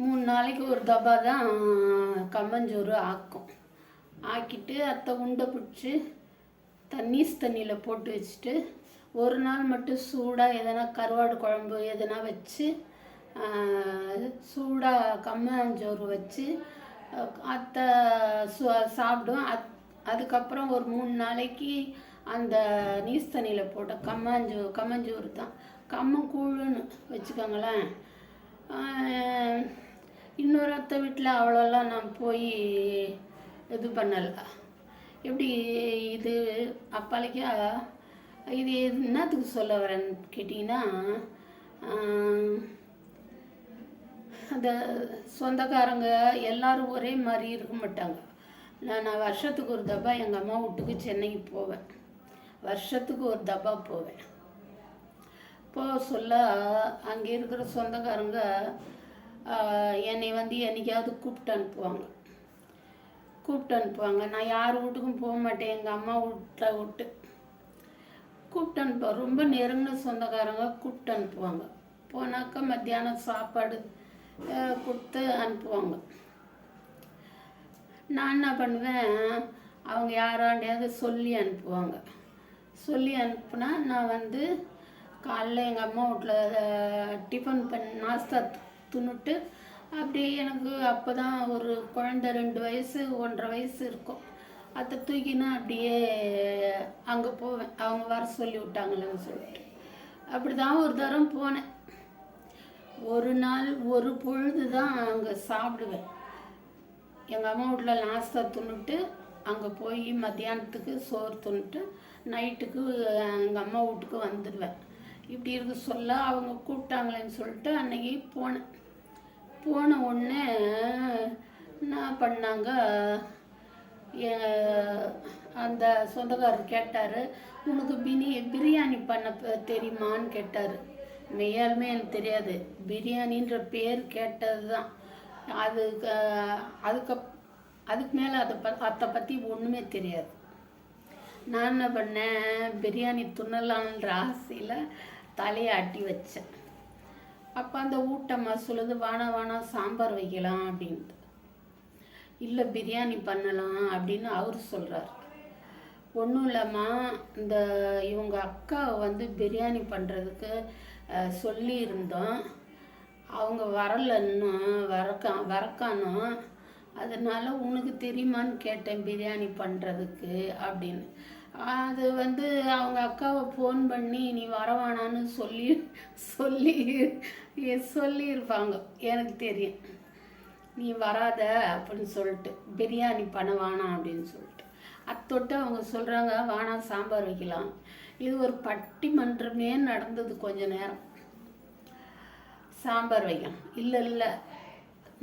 3 நாளைக்கு ஒரு தபா தான் கம்மஞ்சோறு ஆக்கும். ஆக்கிட்டு அத்தை உண்டை பிடிச்சி தண்ணியில் போட்டு வச்சுட்டு ஒரு நாள் மட்டும் சூடாக எதனா கருவாடு குழம்பு எதனா வச்சு சூடாக கம்மஞ்சோறு வச்சு அத்தை சாப்பிடும். அதுக்கப்புறம் ஒரு 3 நாளைக்கு அந்த நீஸ் தண்ணியில் போட்ட கம்மஞ்சோறு தான் கம்மங்கூழுன்னு வச்சுக்கோங்களேன். இன்னொரு அத்தை வீட்டில் அவ்வளோலாம் நான் போய் இது பண்ணலை. எப்படி இது அப்பாலைக்கா இது என்னத்துக்கு சொல்ல வரேன்னு கேட்டிங்கன்னா, அந்த சொந்தக்காரங்க எல்லோரும் ஒரே மாதிரி இருக்க மாட்டாங்க. நான் வருஷத்துக்கு ஒரு தபா எங்கள் அம்மா வீட்டுக்கு சென்னைக்கு போவேன். வருஷத்துக்கு ஒரு தபா போவேன். போக சொல்ல அங்கே இருக்கிற சொந்தக்காரங்க என்னை என்னைக்காவது கூப்பிட்டு அனுப்புவாங்க. நான் யார் வீட்டுக்கும் போக மாட்டேன், எங்கள் அம்மா வீட்டில் விட்டு கூப்பிட்டு அனுப்புவேன். ரொம்ப நெருங்கின சொந்தக்காரங்க கூப்பிட்டு அனுப்புவாங்க. போனாக்கா மத்தியானம் சாப்பாடு கொடுத்து அனுப்புவாங்க. நான் என்ன பண்ணுவேன், அவங்க யாராண்டையாவது சொல்லி அனுப்புவாங்க. சொல்லி அனுப்புனா நான் காலைல எங்கள் அம்மா வீட்டில் டிஃபன் நாஸ்தா துண்ணுட்டு அப்படியே எனக்கு அப்போ தான் ஒரு குழந்த 2 வயசு 1.5 வயசு இருக்கும். அதை தூக்கினா அப்படியே அங்கே போவேன். அவங்க வர சொல்லி விட்டாங்களேன்னு சொல்லிட்டு அப்படி தான் ஒரு தரம் போனேன். ஒரு நாள் ஒரு பொழுது தான் அங்கே சாப்பிடுவேன். எங்கள் அம்மா வீட்டில் நாஸ்தா துண்ணுட்டு அங்கே போய் மத்தியானத்துக்கு சோறு துண்ணுட்டு நைட்டுக்கு எங்கள் அம்மா வீட்டுக்கு வந்துடுவேன். இப்படி இருக்க சொல்ல அவங்க கூப்பிட்டாங்களேன்னு சொல்லிட்டு அன்னைக்கு போன உடனே என்ன பண்ணாங்க, அந்த சொந்தக்காரர் கேட்டார், உனக்கு பிரியாணி பண்ண தெரியுமான்னு கேட்டார். மெய்யாலுமே எனக்கு தெரியாது. பிரியாணின்ற பேர் கேட்டது தான். அதுக்கு மேலே அதை பற்றி ஒன்றுமே தெரியாது. நான் என்ன பண்ணேன், பிரியாணி துண்ணலான்ற ஆசையில் தலையை ஆட்டி வச்சேன். அப்போ அந்த ஊட்டம்மா சொல்லுது, வானா சாம்பார் வைக்கலாம் அப்படின்ட்டு. இல்லை பிரியாணி பண்ணலாம் அப்படின்னு அவர் சொல்கிறார். ஒன்றும் இல்லைம்மா, இவங்க அக்கா பிரியாணி பண்ணுறதுக்கு சொல்லியிருந்தோம். அவங்க வரலன்னு வரக்கானோ, அதனால் உனக்கு தெரியுமான்னு கேட்டேன் பிரியாணி பண்ணுறதுக்கு அப்படின்னு. அது அவங்க அக்காவை ஃபோன் பண்ணி நீ வரவானான்னு சொல்லியிருப்பாங்க. எனக்கு தெரியும் நீ வராத அப்படின்னு சொல்லிட்டு, பிரியாணி பண்ண வேணாம் அப்படின்னு சொல்லிட்டு. அத்தொட்டு அவங்க சொல்கிறாங்க, வானா சாம்பார் வைக்கலாம். இது ஒரு பட்டிமன்றமே நடந்தது. கொஞ்ச நேரம் சாம்பார் வைக்கலாம், இல்லை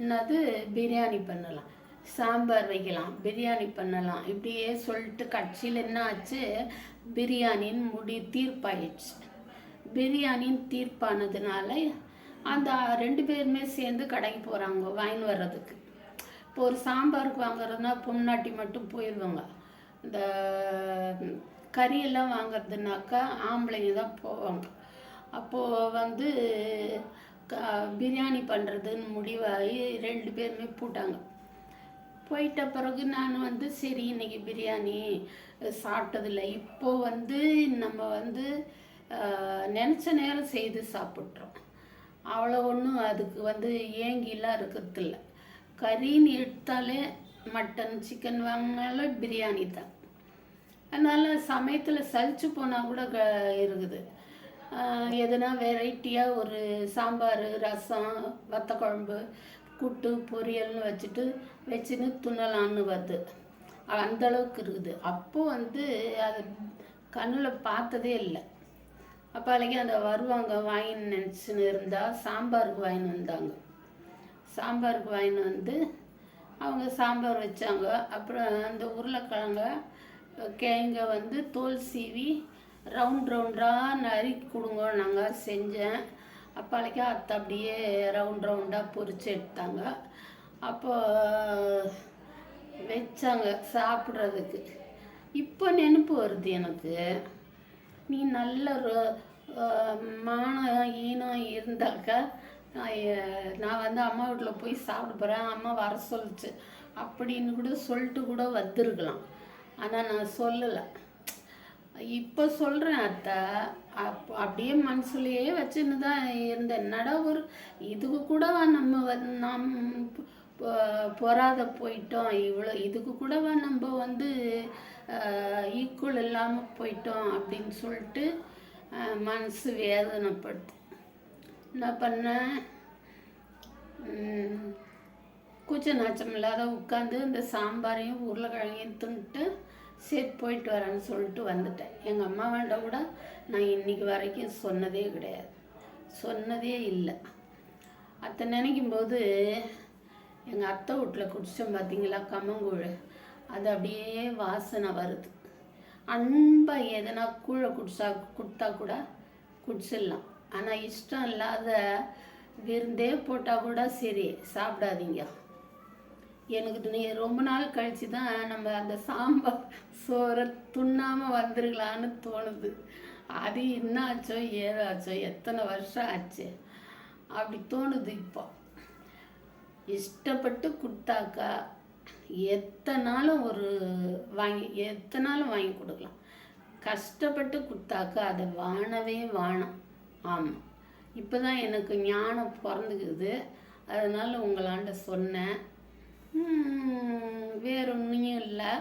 என்னது பிரியாணி பண்ணலாம், சாம்பார் வைக்கலாம், பிரியாணி பண்ணலாம், இப்படியே சொல்லிட்டு கட்சியில் என்ன ஆச்சு, பிரியாணின்னு தீர்ப்பாயிடுச்சு. பிரியாணின்னு தீர்ப்பானதுனால அந்த 2 பேருமே சேர்ந்து கடைக்கு போகிறாங்க வாங்கின்னு வர்றதுக்கு. இப்போ ஒரு சாம்பாருக்கு வாங்குறதுனா பொம்னாட்டி மட்டும் போயிடுவாங்க. இந்த கறியெல்லாம் வாங்குறதுனாக்கா ஆம்பளைங்க தான் போவாங்க. அப்போது பிரியாணி பண்ணுறதுன்னு முடிவாகி 2 பேருமே போட்டாங்க. போயிட்ட பிறகு நான் சரி இன்னைக்கு பிரியாணி சாப்பிட்டதில்லை, இப்போது நம்ம நினச்ச நேரம் செய்து சாப்பிட்றோம். அவ்வளோ ஒன்றும் அதுக்கு ஏங்கிலாம் இருக்கிறதில்ல. கறின்னு எடுத்தாலே மட்டன் சிக்கன் வாங்கினாலும் பிரியாணி தான். அதனால் சமயத்தில் சலிச்சு போனால் கூட இருக்குது. எதுனா வெரைட்டியாக ஒரு சாம்பார், ரசம், வத்த குழம்பு, கூட்டு, பொரியல்னு வச்சுன்னு துண்ணலான்னு வருது. அந்தளவுக்கு இருக்குது. அப்போது அது கண்ணில் பார்த்ததே இல்லை. அப்போ அன்றைக்கி அந்த வருவாங்க வாங்கின்னு நினச்சின்னு இருந்தால் சாம்பாருக்கு வாங்கின்னு வந்தாங்க. சாம்பாருக்கு வாங்கின்னு அவங்க சாம்பார் வச்சாங்க. அப்புறம் அந்த கிழங்க தோல் சீவி ரவுண்டாக நறுக்கி கொடுங்க நாங்கள் செஞ்சேன். அப்பாலைக்கா அத்தை அப்படியே ரவுண்டாக பொரிச்சு எடுத்தாங்க. அப்போ வச்சாங்க சாப்பிட்றதுக்கு. இப்போ நினைப்பு வருது எனக்கு, நீ நல்ல மானம் ஈனம் இருந்தாக்கா நான் வந்து அம்மா வீட்டில் போய் சாப்பிட போகிறேன், அம்மா வர சொல்லுச்சு அப்படின்னு கூட சொல்லிட்டு கூட வந்திருக்கலாம். ஆனால் நான் சொல்லலை. இப்போ சொல்கிறேன் அத்தை. அப்படியே மனசுலையே வச்சுன்னு தான் இருந்தேன். என்னடா ஒரு இதுக்கு கூடவா நம்ம நாம் பொறாத போயிட்டோம், இவ்வளோ இதுக்கு கூடவா நம்ம வந்து ஈக்குவல் இல்லாமல் போயிட்டோம் அப்படின்னு சொல்லிட்டு மனசு வேதனைப்படுது. என்ன பண்ணேன், கூச்ச நாச்சம் இல்லாத உட்காந்து இந்த சாம்பாரையும் உருளைக்கிழங்கையும் தின்ட்டு சரி போயிட்டு வரேன்னு சொல்லிட்டு வந்துட்டேன். எங்கள் அம்மா வேண்ட கூட நான் இன்னைக்கு வரைக்கும் சொன்னதே கிடையாது, சொன்னதே இல்லை. அத்தை நினைக்கும்போது எங்கள் அத்தை வீட்டில் குடித்தோம் பார்த்தீங்களா கம்மங்கூழ், அது அப்படியே வாசனை வருது. அன்பாக எதனா கூழை கொடுத்தா கூட குடிச்சிடலாம். ஆனால் இஷ்டம் இல்லாத விருந்தே போட்டால் கூட சரி சாப்பிடாதீங்க. எனக்கு நீ ரொம்ப நாள் கழித்து தான் நம்ம அந்த சாம்பார் சோறை துண்ணாமல் வந்துருக்கலான்னு தோணுது. அது என்ன ஆச்சோ ஏதாச்சோ எத்தனை வருஷம் ஆச்சு அப்படி தோணுது. இப்போ இஷ்டப்பட்டு கொடுத்தாக்கா எத்தனாலும் வாங்கி கொடுக்கலாம். கஷ்டப்பட்டு கொடுத்தாக்கா அதை வானவே வானம். ஆமாம், இப்போ தான் எனக்கு ஞானம் பிறந்துக்குது. அதனால் உங்களாண்ட சொன்னேன். வேறு ஒன்றும் இல்லை.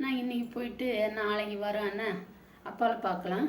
நான் இன்றைக்கி போயிட்டு நாளைக்கு வரேன். அப்பால பார்க்கலாம்.